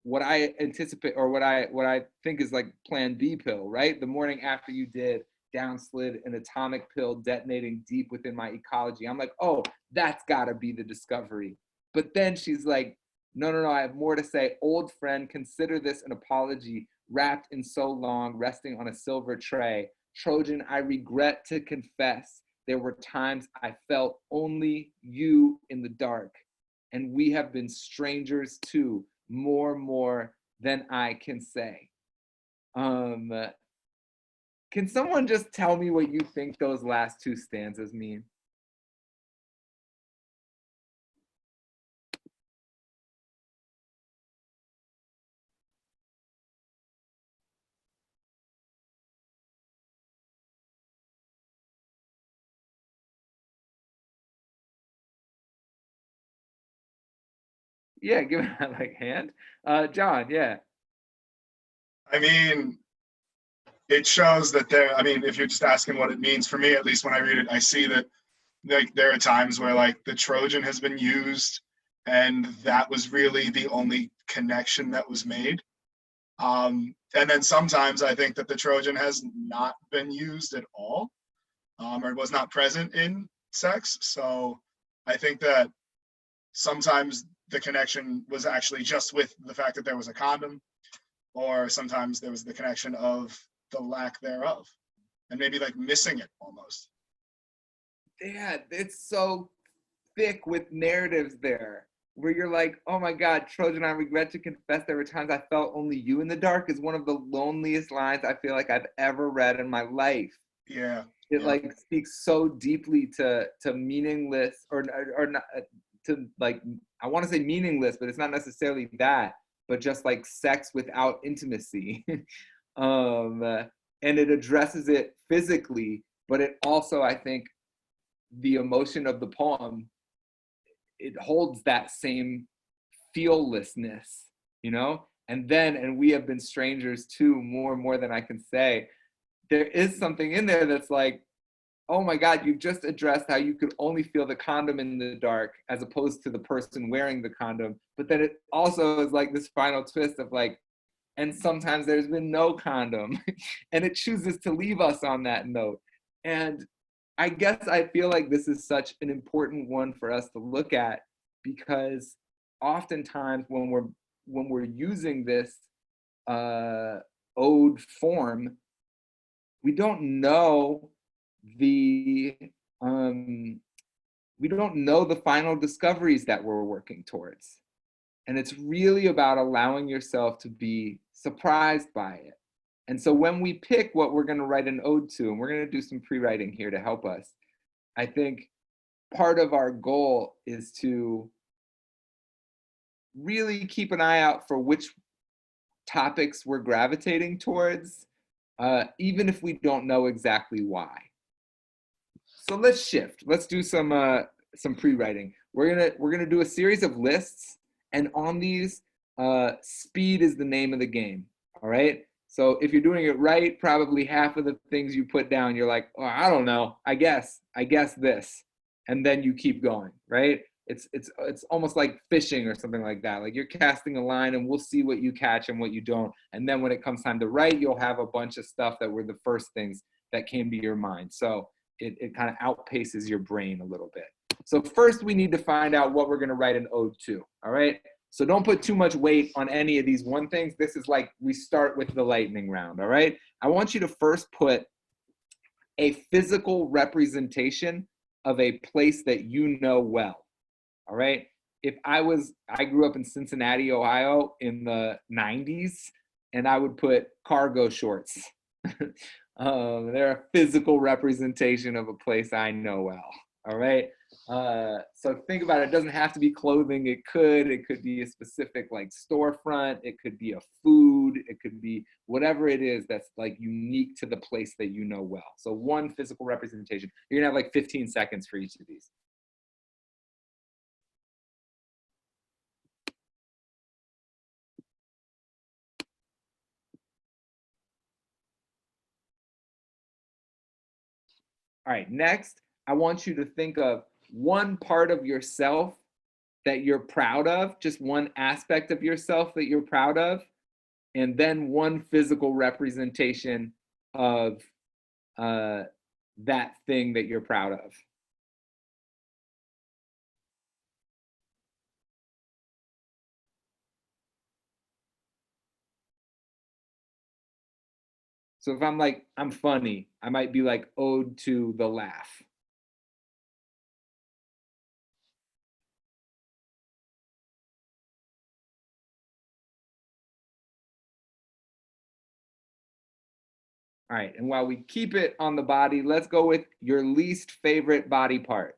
what I anticipate or what I think is like plan B pill, right? The morning after you did, down slid an atomic pill detonating deep within my ecology. I'm like, oh, that's gotta be the discovery. But then she's like, no, I have more to say. Old friend, consider this an apology wrapped in so long, resting on a silver tray. Trojan, I regret to confess, there were times I felt only you in the dark. and we have been strangers too, more than I can say. Can someone just tell me what you think those last two stanzas mean? Yeah, give it a like hand. John, yeah. I mean, it shows that there, I mean, if you're just asking what it means, for me, at least when I read it, I see that like there are times where like the Trojan has been used and that was really the only connection that was made. And then sometimes I think that the Trojan has not been used at all, or was not present in sex. So I think that sometimes the connection was actually just with the fact that there was a condom, or sometimes there was the connection of the lack thereof, and maybe like missing it almost. Yeah, it's so thick with narratives there, where you're like, oh my God, Trojan, I regret to confess there were times I felt only you in the dark is one of the loneliest lines I feel like I've ever read in my life. Yeah. It like speaks so deeply to meaningless or not to like, I want to say meaningless, but it's not necessarily that, but just like sex without intimacy. And it addresses it physically, but it also, I think, the emotion of the poem, it holds that same feellessness, you know? And then, and we have been strangers too, more than I can say. There is something in there that's like, oh my God, you've just addressed how you could only feel the condom in the dark as opposed to the person wearing the condom. But then it also is like this final twist of like, and sometimes there's been no condom. And it chooses to leave us on that note. And I guess I feel like this is such an important one for us to look at, because oftentimes when we're using this ode form, we don't know the final discoveries that we're working towards. And it's really about allowing yourself to be surprised by it. And so when we pick what we're going to write an ode to, and we're going to do some pre-writing here to help us, I think part of our goal is to really keep an eye out for which topics we're gravitating towards, even if we don't know exactly why. So let's shift. Let's do some pre-writing. We're gonna do a series of lists, and on these, speed is the name of the game. All right. So if you're doing it right, probably half of the things you put down, you're like, oh, I don't know. I guess this, and then you keep going. Right. It's almost like fishing or something like that. Like you're casting a line, and we'll see what you catch and what you don't. And then when it comes time to write, you'll have a bunch of stuff that were the first things that came to your mind. So it kind of outpaces your brain a little bit. So first we need to find out what we're going to write an ode to. All right. So don't put too much weight on any of these one things. This is like we start with the lightning round. All right. I want you to first put a physical representation of a place that you know well. All right. I grew up in Cincinnati, Ohio in the 90s, and I would put cargo shorts. They're a physical representation of a place I know well. All right. So think about it. It doesn't have to be clothing. It could be a specific like storefront. It could be a food. It could be whatever it is that's like unique to the place that you know well. So one physical representation. You're gonna have like 15 seconds for each of these. All right, next, I want you to think of one part of yourself that you're proud of, just one aspect of yourself that you're proud of, and then one physical representation of that thing that you're proud of. So if I'm like, I'm funny, I might be like, ode to the laugh. All right, and while we keep it on the body, let's go with your least favorite body part.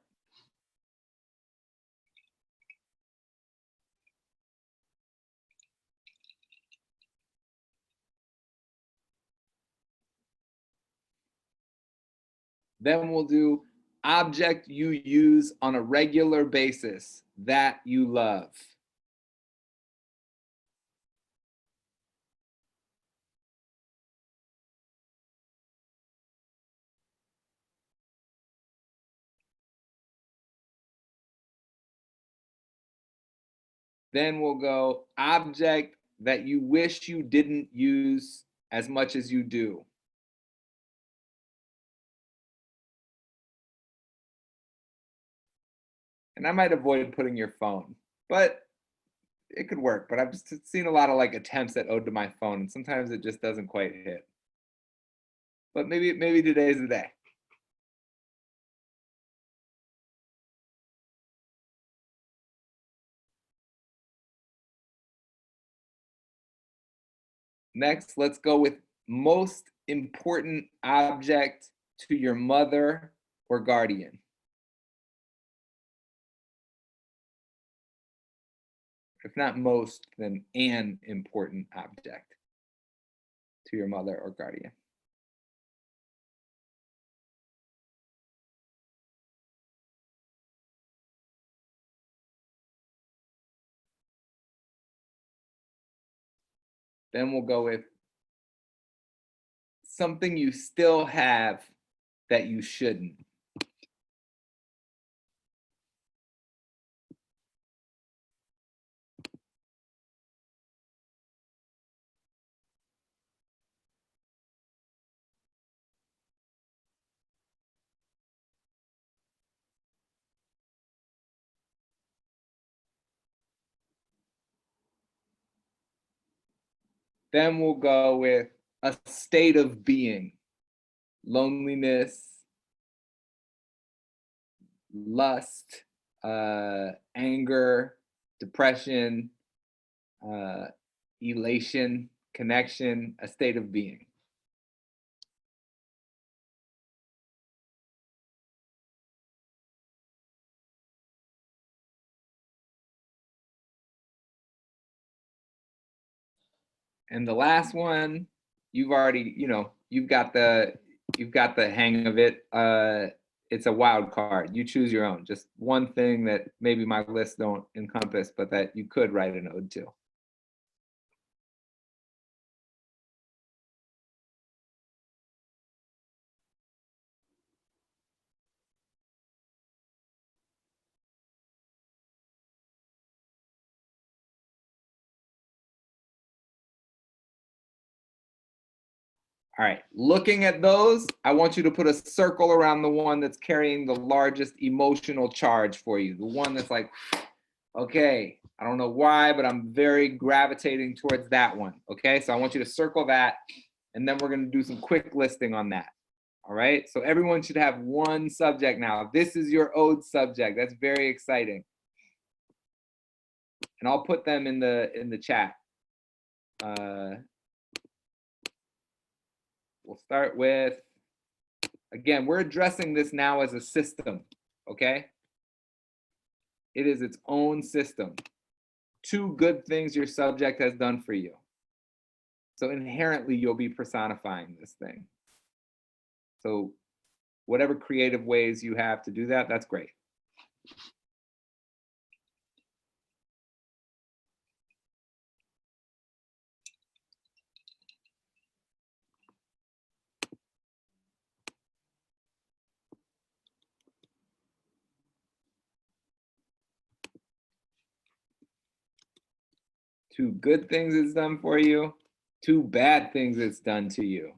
Then we'll do object you use on a regular basis that you love. Then we'll go object that you wish you didn't use as much as you do. And I might avoid putting your phone, but it could work. But I've just seen a lot of like attempts at ode to my phone, and sometimes it just doesn't quite hit. But maybe today's the day. Next, let's go with most important object to your mother or guardian. If not most, then an important object to your mother or guardian. Then we'll go with something you still have that you shouldn't. Then we'll go with a state of being, loneliness, lust, anger, depression, elation, connection, a state of being. And the last one, you've already, you've got the hang of it. It's a wild card. You choose your own. Just one thing that maybe my list don't encompass, but that you could write an ode to. All right, looking at those, I want you to put a circle around the one that's carrying the largest emotional charge for you. The one that's like, okay, I don't know why, but I'm very gravitating towards that one. Okay, so I want you to circle that, and then we're gonna do some quick listing on that. All right, so everyone should have one subject now. This is your ode subject. That's very exciting. And I'll put them in the chat. We'll start with, again, we're addressing this now as a system, okay? It is its own system. 2 good things your subject has done for you. So inherently, you'll be personifying this thing. So whatever creative ways you have to do that, that's great. Two good things it's done for you, 2 bad things it's done to you.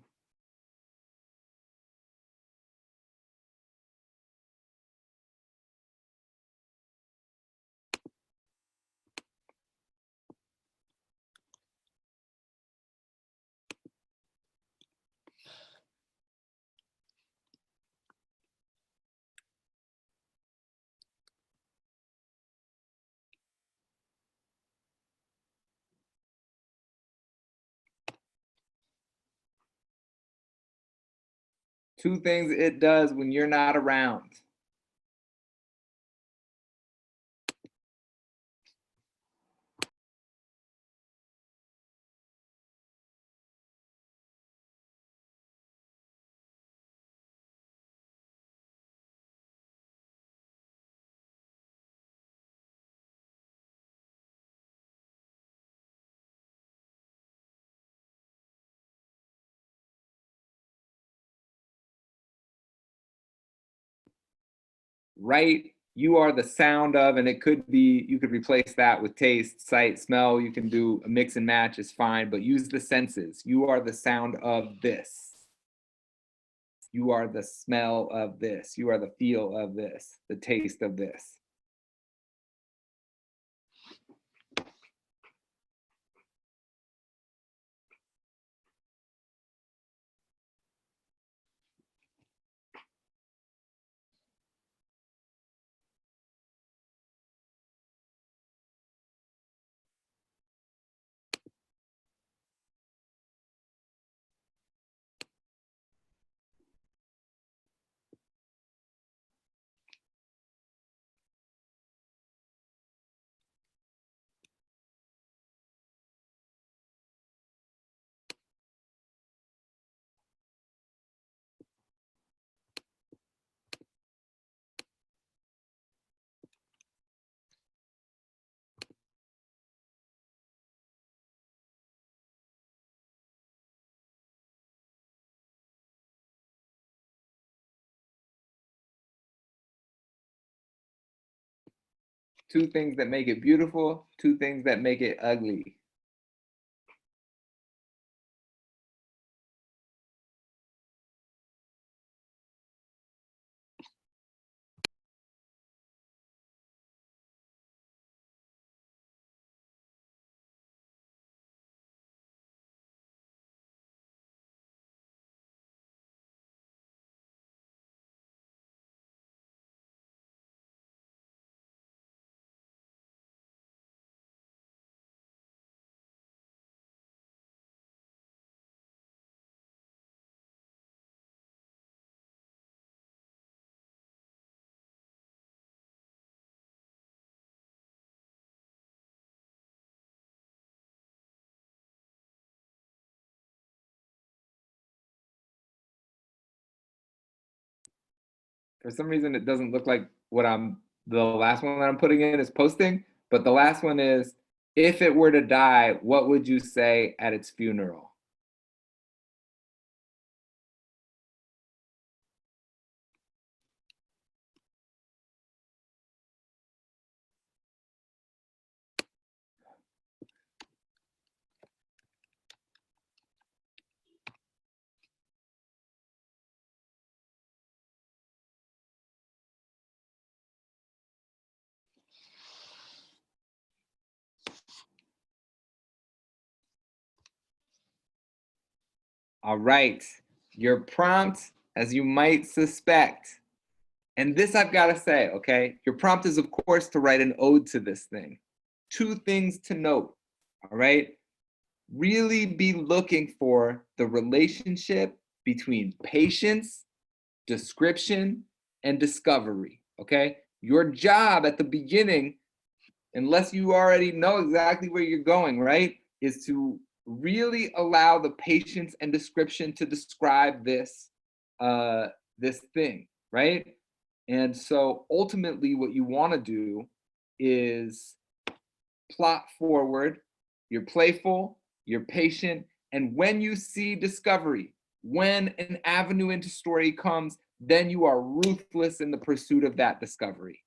2 things it does when you're not around. Right? You are the sound of, and it could be, you could replace that with taste, sight, smell. You can do a mix and match, is fine, but use the senses. You are the sound of this. You are the smell of this. You are the feel of this, the taste of this. Two things that make it beautiful, 2 things that make it ugly. For some reason, it doesn't look like the last one that I'm putting in is posting, but the last one is, if it were to die, what would you say at its funeral? All right, your prompt, as you might suspect, and this I've got to say, okay, your prompt is, of course, to write an ode to this thing. 2 things to note, all right? Really be looking for the relationship between patience, description, and discovery, okay? Your job at the beginning, unless you already know exactly where you're going, right, is to really allow the patience and description to describe this this thing, right? And so ultimately what you want to do is plot forward. You're playful, you're patient, and when you see discovery, when an avenue into story comes, then you are ruthless in the pursuit of that discovery.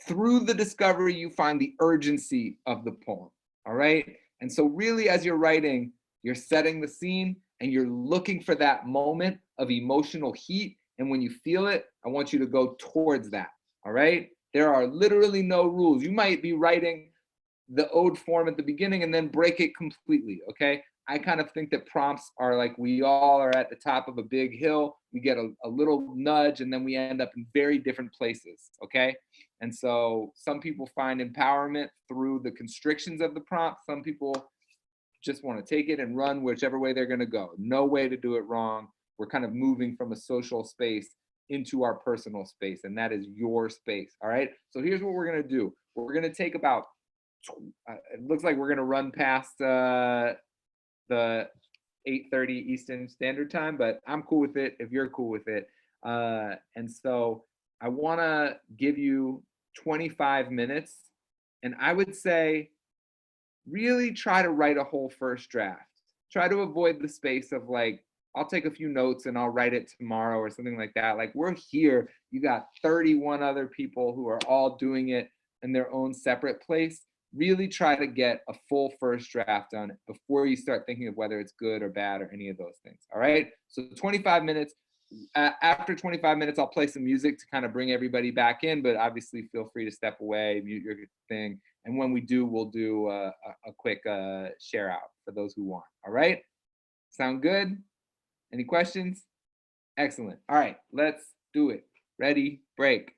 Through the discovery, you find the urgency of the poem, all right? And so really, as you're writing, you're setting the scene and you're looking for that moment of emotional heat. And when you feel it, I want you to go towards that, all right? There are literally no rules. You might be writing the ode form at the beginning and then break it completely, okay? I kind of think that prompts are like, we all are at the top of a big hill, we get a little nudge, and then we end up in very different places, okay? And so some people find empowerment through the constrictions of the prompt. Some people just want to take it and run whichever way they're going to go. No way to do it wrong. we're kind of moving from a social space into our personal space, and that is your space. All right. So here's what we're going to do. We're going to take about, it looks like we're going to run past the 8:30 Eastern Standard Time, but I'm cool with it if you're cool with it. And so I want to give you 25 minutes, and I would say really try to write a whole first draft. Try to avoid the space of like, I'll take a few notes and I'll write it tomorrow or something like that. Like, we're here, you got 31 other people who are all doing it in their own separate place. Really try to get a full first draft done before you start thinking of whether it's good or bad or any of those things. All right. So 25 minutes. After 25 minutes, I'll play some music to kind of bring everybody back in, but obviously feel free to step away, mute your thing. And when we do, we'll do a quick share out for those who want. All right. Sound good? Any questions? Excellent. All right, let's do it. Ready, break.